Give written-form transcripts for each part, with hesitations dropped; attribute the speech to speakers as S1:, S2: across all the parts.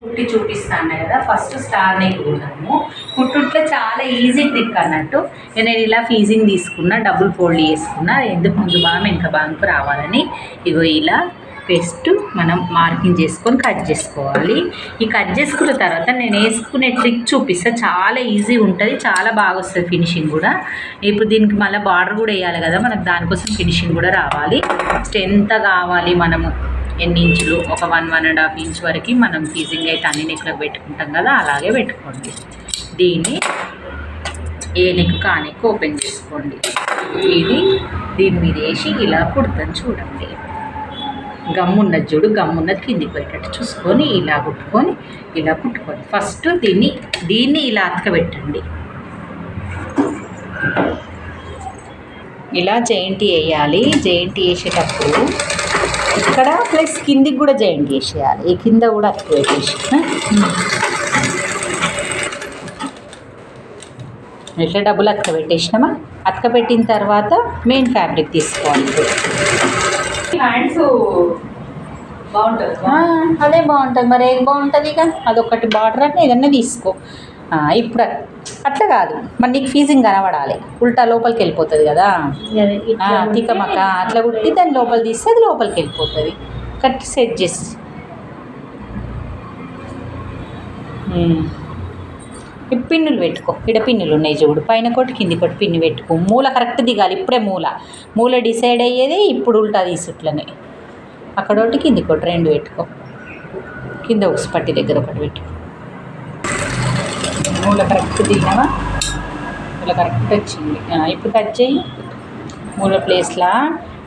S1: కుట్టి చూపిస్తాను కదా. ఫస్ట్ స్టార్ నెక్ కుడతాము. కుట్టుట్లో చాలా ఈజీ ట్రిక్ అన్నట్టు. నేను ఇలా ఫీజింగ్ తీసుకున్నా, డబుల్ ఫోల్డ్ చేసుకున్నా, ఎందుకు ముందు భాగం వెనక భాగంకు రావాలని. ఇగో ఇలా ఫస్ట్ మనం మార్కింగ్ చేసుకొని కట్ చేసుకోవాలి. ఈ కట్ చేసుకున్న తర్వాత నేను వేసుకునే ట్రిక్ చూపిస్తా. చాలా ఈజీ ఉంటుంది, చాలా బాగా వస్తుంది ఫినిషింగ్ కూడా. ఇప్పుడు దీనికి మళ్ళీ బార్డర్ కూడా వేయాలి కదా, మనకు దానికోసం ఫినిషింగ్ కూడా రావాలి. ఎంత కావాలి మనము ఎన్ని ఇంచులు, ఒక 1-1.5 ఇంచ్ వరకు మనం ఫీజింగ్ అయితే అన్ని నెక్లకు పెట్టుకుంటాం కదా, అలాగే పెట్టుకోండి. దీన్ని ఏ నెక్ కా నెక్ ఓపెన్ చేసుకోండి. ఇది దీని మీద వేసి ఇలా కుడతాను చూడండి. గమ్మున్నది చూడు, గమ్మున్నది కిందికి పోయేటట్టు చూసుకొని ఇలా కుట్టుకొని ఇలా కుట్టుకోండి. ఫస్ట్ దీన్ని ఇలా అతకబెట్టండి. ఇలా జాయింట్ వేయాలి. జాయింట్ వేసేటప్పుడు ఇక్కడ ప్లస్ కిందికి కూడా జాయింట్ వేసేయాలి. ఈ కింద కూడా అతకబెట్టేసి ఇట్లా డబ్బులు అతకబెట్టేసినామా. అతకబెట్టిన తర్వాత మెయిన్ ఫ్యాబ్రిక్ తీసుకోవాలి. హ్యాండ్స్ బాగుంటుంది, అదే బాగుంటుంది. మరి ఏది బాగుంటుంది? ఇక అదొకటి బార్డర్ అంటే ఏదన్నా తీసుకో. ఇప్పుడు అట్లా కాదు, మరి నీకు ఫీజింగ్ కనబడాలి. ఉల్టా లోపలికి వెళ్ళిపోతుంది కదా, తికమక అట్లా కుట్టి దాన్ని లోపల తీస్తే అది లోపలికి వెళ్ళిపోతుంది. కట్టి సెట్ చేసి పిన్నులు పెట్టుకో. ఇక్కడ పిన్నులు ఉన్నాయి చూడు, పైన కొట్టి కింది కొట్టి పిన్ను పెట్టుకో. మూల కరెక్ట్ దిగాలి. ఇప్పుడే మూల డిసైడ్ అయ్యేది. ఇప్పుడు ఉల్టా తీసుట్లనే అక్కడ ఒకటి కింది కొట్టి 2 పెట్టుకో. కింద ఒక పట్టి దగ్గర ఒకటి పెట్టుకో. మూల కరెక్ట్ దిగినావా, మూల కరెక్ట్ వచ్చింది. ఇప్పుడు కట్ చేయి. మూల ప్లేస్లో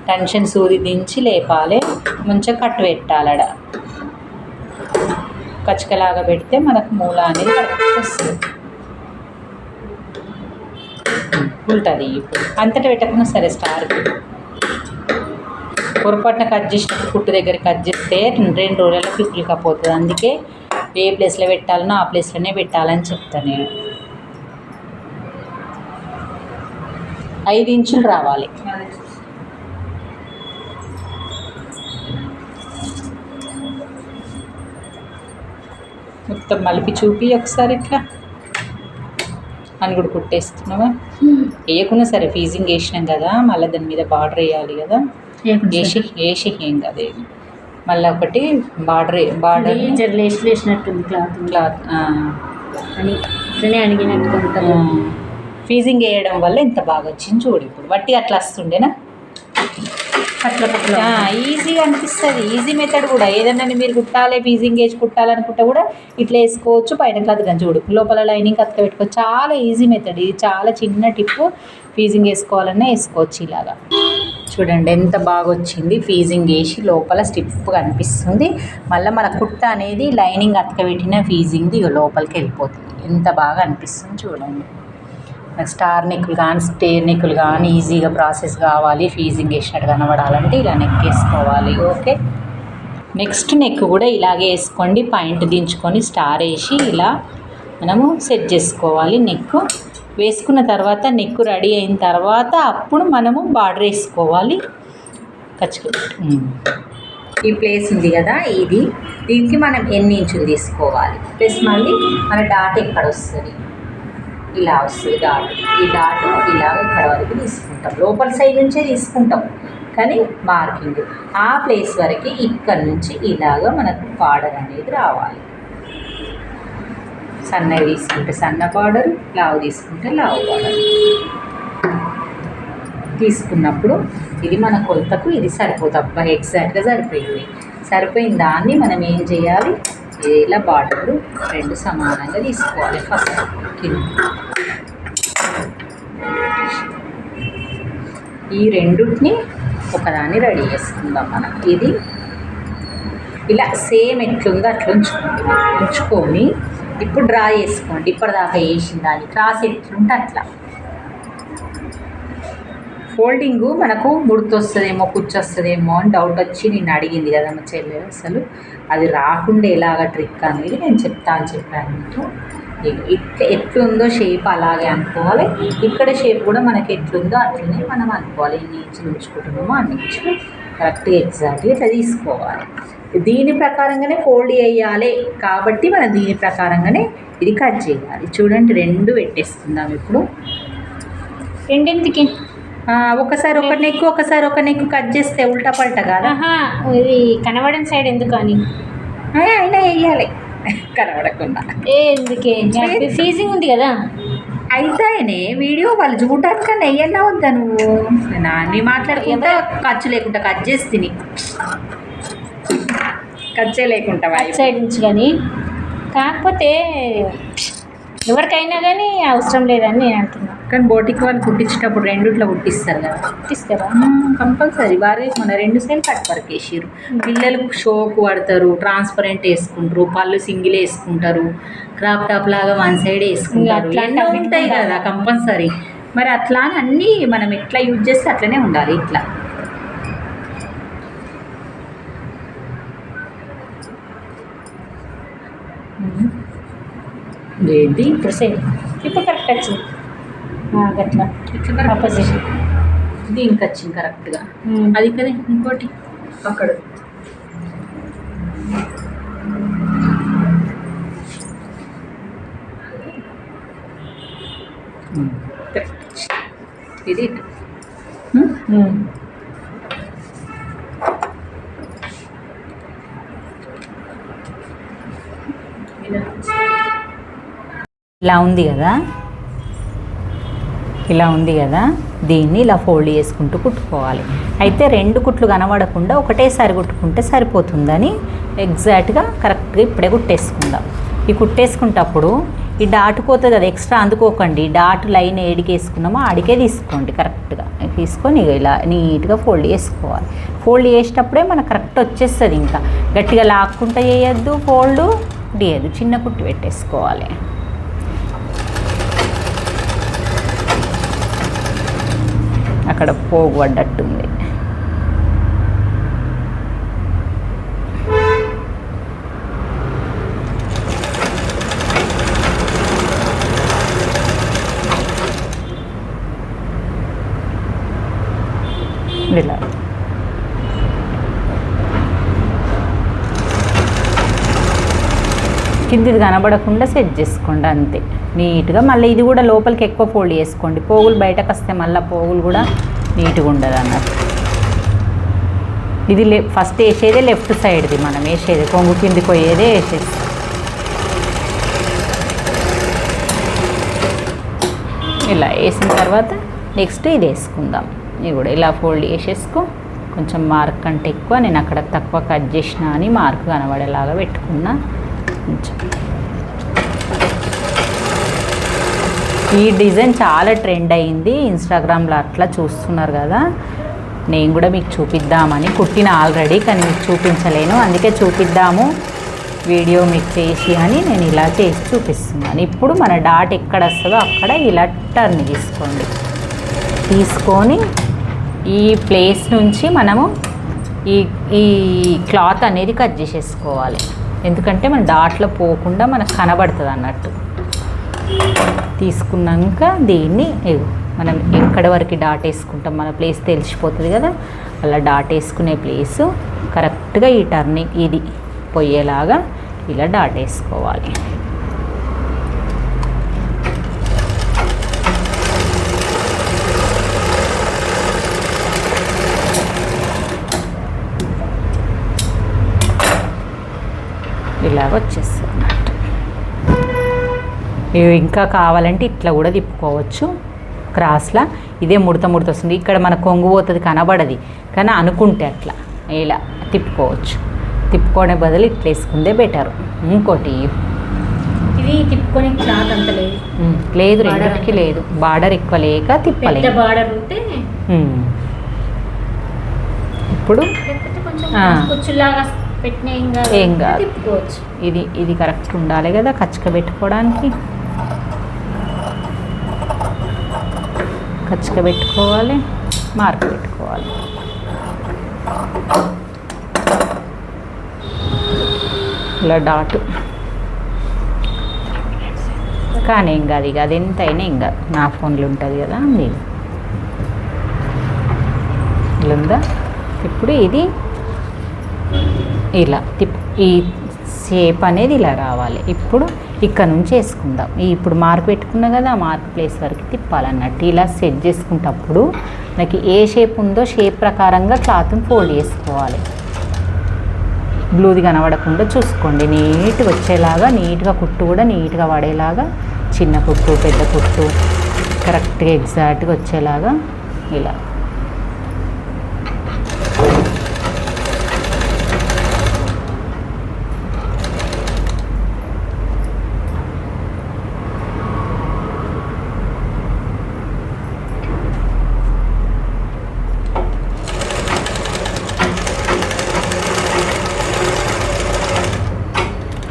S1: టెన్షన్ సూది దించి లేపాలి, మంచిగా కట్ పెట్టాలడ. కచ్చకలాగా పెడితే మనకు మూల అనేది కరెక్ట్ వస్తుంది. ఉంటుంది. ఇప్పుడు అంతటా పెట్టకుండా సరే స్టార్కి పొరపాటున కట్ చేసినప్పుడు కుట్టు దగ్గర కట్ చేస్తే 2 రోజులలో పిక్కులు కపోతుంది. అందుకే ఏ ప్లేస్లో పెట్టాలనో ఆ ప్లేస్లోనే పెట్టాలని చెప్తాను నేను. 5 ఇంచులు రావాలి. మొత్తం మలిపి చూపి ఒకసారి ఇట్లా అని కూడా కుట్టేస్తున్నావా. వేయకుండా సరే ఫీజింగ్ వేసినాం కదా, మళ్ళీ దాని మీద బార్డర్ వేయాలి కదా. వేసి ఏం కదా, మళ్ళీ ఒకటి బార్డర్ వేసినట్టుంది క్లాత్ అని ఇట్లనే అడిగినట్టు. ఫీజింగ్ వేయడం వల్ల ఇంత బాగా వచ్చింది చూడు. ఇప్పుడు బట్టి అట్లా వస్తుండేనా, ఈజీగా అనిపిస్తుంది. ఈజీ మెథడ్ కూడా. ఏదన్నా మీరు కుట్టాలి, ఫీజింగ్ వేసి కుట్టాలనుకుంటే కూడా ఇట్లా వేసుకోవచ్చు. పైన క్లాత్ కానీ చూడు, లోపల లైనింగ్ అతక పెట్టుకోవచ్చు. చాలా ఈజీ మెథడ్ ఇది. చాలా చిన్న టిప్పు. ఫీజింగ్ వేసుకోవాలన్నా వేసుకోవచ్చు. ఇలాగా చూడండి ఎంత బాగా వచ్చింది. ఫీజింగ్ వేసి లోపల స్టిఫ్గా అనిపిస్తుంది. మళ్ళీ మన కుట్ట అనేది లైనింగ్ అతకబెట్టిన ఫీజింగ్ది లోపలికి వెళ్ళిపోతుంది. ఎంత బాగా అనిపిస్తుంది చూడండి. స్టార్ నెక్కులు కానీ స్టేర్ నెక్కులు కానీ ఈజీగా ప్రాసెస్ కావాలి, ఫీజింగ్ వేసినట్టు కనబడాలంటే ఇలా నెక్ వేసుకోవాలి. ఓకే, నెక్స్ట్ నెక్ కూడా ఇలాగే వేసుకోండి. పాయింట్ దించుకొని స్టార్ వేసి ఇలా మనము సెట్ చేసుకోవాలి. నెక్ వేసుకున్న తర్వాత నెక్ రెడీ అయిన తర్వాత అప్పుడు మనము బార్డర్ వేసుకోవాలి. ఈ ప్లేస్ ఉంది కదా, దీనికి మనం ఎన్ని ఇంచులు తీసుకోవాలి, ప్లస్ మళ్ళీ మన డాట్ ఎక్కడ వస్తుంది, ఇలా వస్తుంది డాట్. ఈ డాట్ ఇలా ఇక్కడ వరకు తీసుకుంటాం. లోపల సైడ్ నుంచే తీసుకుంటాం కానీ మార్కింగ్ ఆ ప్లేస్ వరకు ఇక్కడ నుంచి ఇలాగ మనకు బార్డర్ అనేది రావాలి. సన్నగా తీసుకుంటే సన్న బార్డర్, లావు తీసుకుంటే లావు బార్డర్ తీసుకున్నప్పుడు ఇది మన కొలతకు ఇది సరిపోతుంది. అబ్బా ఎగ్జాక్ట్గా సరిపోయింది. సరిపోయిన దాన్ని మనం ఏం చేయాలి, ఇలా బార్డర్లు 2 సమానంగా తీసుకోవాలి. ఫస్ట్ కింద ఈ రెండుని ఒకదాన్ని రెడీ చేసుకుందాం మనం. ఇది ఇలా సేమ్ ఎట్లుందో అట్లా ఉంచుకొని ఇప్పుడు డ్రా చేసుకోండి. ఇప్పటిదాకా వేసిన దాన్ని క్రాస్ ఎట్లుంటే అట్లా. ఫోల్డింగు మనకు ముడతొస్తుందేమో, కుచ్చొస్తుందేమో అని డౌట్ వచ్చి నేను అడిగింది కదా మా చెల్లెలు. అసలు అది రాకుండా ఎలాగ ట్రిక్ అనేది నేను చెప్పాను మీకు. ఎట్లుందో షేప్ అలాగే అనుకోవాలి. ఇక్కడ షేప్ కూడా మనకి ఎట్లుందో అట్లనే మనం అనుకోవాలి. ఎన్ని ఇంచులు ఉంచుకుంటున్నామో అన్ని ఇంచులు కరెక్ట్గా ఎగ్జాక్ట్గా ఇట్లా తీసుకోవాలి. దీని ప్రకారంగానే ఫోల్డ్ చేయాలి కాబట్టి మనం దీని ప్రకారంగానే ఇది కట్ చేయాలి. చూడండి 2 పెట్టేసుకుందాం ఇప్పుడు.
S2: రెండింటికి
S1: ఒకసారి ఒక నెక్ ఒకసారి ఒక నెక్ కట్ చేస్తే ఉల్టా పల్టా కదా.
S2: ఇది కనబడని సైడ్ ఎందుకు అని
S1: అయినా వేయాలి కనబడకుండా.
S2: ఎందుకే ఫీజింగ్ ఉంది కదా.
S1: అయితేనే వీడియో వాళ్ళు చూడటానికన్నా వేయన్నా వద్దా నువ్వు. నాన్ని మాట్లాడుకుంటా ఖర్చు లేకుండా కట్ చేసి తిని ఖర్చే లేకుండా
S2: సైడ్ నుంచి. కానీ కాకపోతే ఎవరికైనా కానీ అవసరం లేదని నేను అంటున్నాను.
S1: కానీ బోటిక్ వాళ్ళు కుట్టించేటప్పుడు రెండిట్లో కుట్టిస్తారు కదా.
S2: కుట్టిస్తారా?
S1: కంపల్సరీ. వారే మన 2 సైడ్ కట్ వర్క్ వేసారు. పిల్లలు షోకు పడతారు, ట్రాన్స్పరెంట్ వేసుకుంటారు, పళ్ళు సింగిల్ వేసుకుంటారు, క్రాప్ టాప్ లాగా 1 సైడ్ వేసుకుంటారు. ఎన్నో ఉంటాయి కదా కంపల్సరీ. మరి అట్లా అన్నీ మనం ఎట్లా యూజ్ చేస్తే అట్లనే ఉండాలి. ఇట్లా ఏంటి
S2: ఇప్పుడు సేమ్ ఇప్పుడు కరెక్ట్ వచ్చింది. అట్లా ఆపోజిట్
S1: దీనికి వచ్చింది కరెక్ట్గా. అది కదా ఇంకోటి అక్కడ ఇది ఇలా ఉంది కదా. ఇలా ఉంది కదా, దీన్ని ఇలా ఫోల్డ్ చేసుకుంటూ కుట్టుకోవాలి. అయితే 2 కుట్లు కనబడకుండా ఒకటేసారి కుట్టుకుంటే సరిపోతుందని ఎగ్జాక్ట్గా కరెక్ట్గా ఇప్పుడే కుట్టేసుకుందాం. ఈ కుట్టేసుకుంటప్పుడు ఈ డాట్ పోతుంది కదా, ఎక్స్ట్రా అందుకోకండి. డాట్ లైన్ ఏడికి వేసుకున్నామో ఆడికే తీసుకోండి. కరెక్ట్గా తీసుకొని ఇలా నీట్గా ఫోల్డ్ చేసుకోవాలి. ఫోల్డ్ చేసేటప్పుడే మనకు కరెక్ట్ వచ్చేస్తుంది. ఇంకా గట్టిగా లాక్కుంటా చేయొద్దు, ఫోల్డ్ చేయద్దు, చిన్న కుట్టు పెట్టేసుకోవాలి. అక్కడ పోగు పడ్డట్టుంది. ఇలా కిందిది కనబడకుండా సెట్ చేసుకోండి అంతే నీట్గా. మళ్ళీ ఇది కూడా లోపలికి ఎక్కువ ఫోల్డ్ చేసుకోండి. పోగులు బయటకు వస్తే మళ్ళీ పోగులు కూడా నీట్గా ఉండదు అన్నట్టు. ఇది ఫస్ట్ వేసేదే లెఫ్ట్ సైడ్ది, మనం వేసేది కొంగు కిందికి పోయేదే వేసేస్తాం. ఇలా వేసిన తర్వాత నెక్స్ట్ ఇది వేసుకుందాం. ఇది కూడా ఇలా ఫోల్డ్ చేసేసుకో. కొంచెం మార్క్ కంటే ఎక్కువ నేను అక్కడ తక్కువ కట్ చేసిన అని మార్క్ కనబడేలాగా పెట్టుకున్నా. కొంచెం ఈ డిజైన్ చాలా ట్రెండ్ అయింది ఇన్స్టాగ్రామ్లో, అట్లా చూస్తున్నారు కదా. నేను కూడా మీకు చూపిద్దామని కుట్టిన ఆల్రెడీ, కానీ మీకు చూపించలేను. అందుకే చూపిద్దాము వీడియో మీకు చేసి అని నేను ఇలా చేసి చూపిస్తున్నాను. ఇప్పుడు మన డాట్ ఎక్కడ వస్తుందో అక్కడ ఇలా టర్న్ తీసుకోండి. తీసుకొని ఈ ప్లేస్ నుంచి మనము ఈ క్లాత్ అనేది కట్ చేసేసుకోవాలి. ఎందుకంటే మన డాట్లో పోకుండా మనకు కనబడుతుంది అన్నట్టు. తీసుకున్నాక దీన్ని మనం ఎక్కడి వరకు డాట్ వేసుకుంటాం మన ప్లేస్ తెలిసిపోతుంది కదా. అలా డాట్ వేసుకునే ప్లేసు కరెక్ట్గా ఈ టర్నింగ్ ఇది పోయేలాగా ఇలా డాట్ వేసుకోవాలి. ఇలాగ వచ్చేస్తుంది అన్నట్టు. ఇవి ఇంకా కావాలంటే ఇట్లా కూడా తిప్పుకోవచ్చు క్రాస్లా. ఇదే ముడత వస్తుంది. ఇక్కడ మన కొంగు పోతుంది కనబడది, కానీ అనుకుంటే అట్లా ఇలా తిప్పుకోవచ్చు. తిప్పుకోనే బదులు ఇట్లా వేసుకుందే బెటర్. ఇంకోటి
S2: ఇది తిప్పుకొని క్లాత్ అంత లేదు
S1: లేదు, రెండింటికి లేదు. బార్డర్ ఎక్కువ లేక తిప్పలేదు.
S2: బార్డర్ ఉంటే
S1: ఇప్పుడు ఏం కాదు. ఇది కరెక్ట్ ఉండాలి కదా కచ్చక పెట్టుకోవడానికి. కచ్చక పెట్టుకోవాలి, మార్క్ పెట్టుకోవాలి. ఇలా డాటు కానీ ఏం కాదు. ఇక అది ఎంతైనా ఏం కాదు. నా ఫోన్లో ఉంటుంది కదా మీరు ఇలా ఉందా. ఇప్పుడు ఇది ఇలా ఈ షేప్ అనేది ఇలా రావాలి. ఇప్పుడు ఇక్కడ నుంచి వేసుకుందాం. ఇప్పుడు మార్క్ పెట్టుకున్నా కదా, ఆ మార్క్ ప్లేస్ వరకు తిప్పాలన్నట్టు. ఇలా సెట్ చేసుకునేటప్పుడు నాకు ఏ షేప్ ఉందో షేప్ ప్రకారంగా క్లాత్ని ఫోల్డ్ చేసుకోవాలి. బ్లూది కనబడకుండా చూసుకోండి. నీట్గా వచ్చేలాగా, నీట్గా కుట్టు కూడా నీట్గా పడేలాగా, చిన్న కుట్టు పెద్ద కుట్టు కరెక్ట్గా ఎగ్జాక్ట్గా వచ్చేలాగా ఇలా.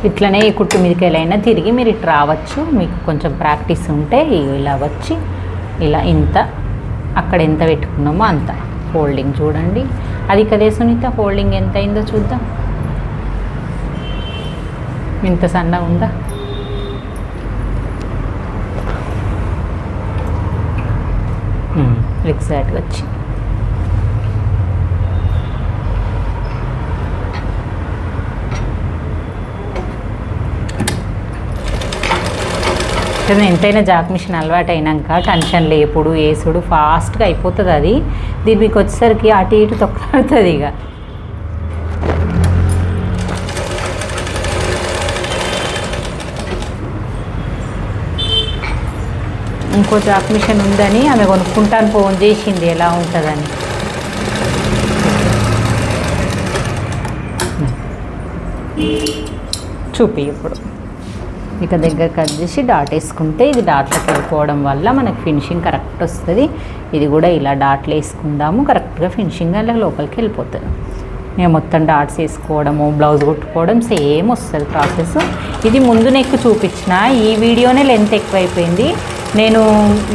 S1: ఇట్లనే ఈ కుట్టు మీదకి వెళ్ళైనా తిరిగి మీరు ఇటు రావచ్చు. మీకు కొంచెం ప్రాక్టీస్ ఉంటే ఇలా వచ్చి ఇలా ఇంత అక్కడ ఎంత పెట్టుకున్నామో అంత ఫోల్డింగ్ చూడండి. అది కదే సునీత, ఫోల్డింగ్ ఎంత అయిందో చూద్దాం. ఇంత సన్నగా ఉందా? ఎగ్జాక్ట్గా వచ్చి ఎంతైనా జాక్ మిషన్ అలవాటు అయినాక టెన్షన్ లేపుడు వేసుడు ఫాస్ట్గా అయిపోతుంది. అది దీనికి వచ్చేసరికి అటు ఇటు తొక్కలాడుతుంది. ఇక ఇంకో జాక్ మిషన్ ఉందని ఆమె కొనుక్కుంటాను ఫోన్ చేసింది ఎలా ఉంటుందని. చూపి ఇప్పుడు ఇక దగ్గర కట్ చేసి డాట్ వేసుకుంటే ఇది డాట్లోకి వెళ్ళిపోవడం వల్ల మనకు ఫినిషింగ్ కరెక్ట్ వస్తుంది. ఇది కూడా ఇలా డాట్లు వేసుకుందాము, కరెక్ట్గా ఫినిషింగ్ అలా లోపలికి వెళ్ళిపోతుంది. నేను మొత్తం డాట్స్ వేసుకోవడము, బ్లౌజ్ కుట్టుకోవడం సేమ్ వస్తుంది ప్రాసెస్. ఇది ముందు నెక్ చూపించిన, ఈ వీడియోనే లెంత్ ఎక్కువైపోయింది. నేను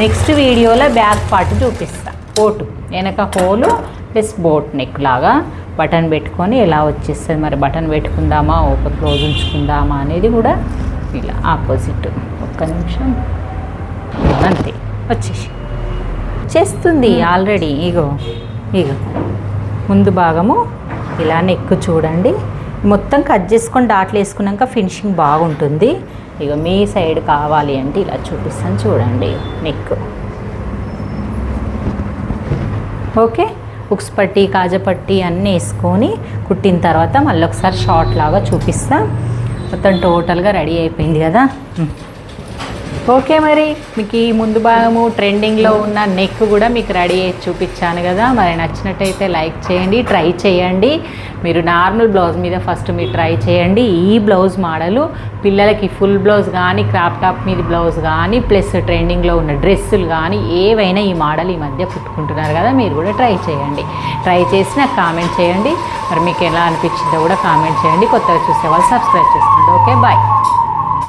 S1: నెక్స్ట్ వీడియోలో బ్యాక్ పార్ట్ చూపిస్తాను. బోటు వెనక హోలు ప్లస్ బోట్ నెక్ లాగా బటన్ పెట్టుకొని ఎలా వచ్చేస్తుంది. మరి బటన్ పెట్టుకుందామా ఒక క్లోజ్ ఉంచుకుందామా అనేది కూడా ఇలా ఆపోజిట్. ఒక్క నిమిషం, అంతే వచ్చేసి చేస్తుంది ఆల్రెడీ. ఇగో ముందు భాగము ఇలా నెక్ చూడండి, మొత్తం కట్ చేసుకొని డాట్లు వేసుకున్నాక ఫినిషింగ్ బాగుంటుంది. ఇక మీ సైడ్ కావాలి అంటే ఇలా చూపిస్తాను చూడండి. Neck okay. ఉక్స్ పట్టి కాజపట్టి అన్నీ వేసుకొని కుట్టిన తర్వాత మళ్ళీ ఒకసారి షార్ట్ లాగా చూపిస్తా. మొత్తం టోటల్గా రెడీ అయిపోయింది కదా. ఓకే, మరి మీకు ఈ ముందు భాగము ట్రెండింగ్లో ఉన్న నెక్ కూడా మీకు రెడీ అయ్యి చూపించాను కదా. మరి నచ్చినట్టయితే లైక్ చేయండి, ట్రై చేయండి. మీరు నార్మల్ బ్లౌజ్ మీద ఫస్ట్ మీరు ట్రై చేయండి. ఈ బ్లౌజ్ మోడలు పిల్లలకి ఫుల్ బ్లౌజ్ కానీ, క్రాప్ టాప్ మీద బ్లౌజ్ కానీ, ప్లస్ ట్రెండింగ్లో ఉన్న డ్రెస్సులు కానీ ఏవైనా ఈ మోడల్ ఈ మధ్య కుట్టుకుంటున్నారు కదా, మీరు కూడా ట్రై చేయండి. ట్రై చేసి నాకు కామెంట్ చేయండి. మరి మీకు ఎలా అనిపించిందో కూడా కామెంట్ చేయండి. కొత్తగా చూసే వాళ్ళు సబ్స్క్రైబ్ చేసుకోండి. Okay, bye.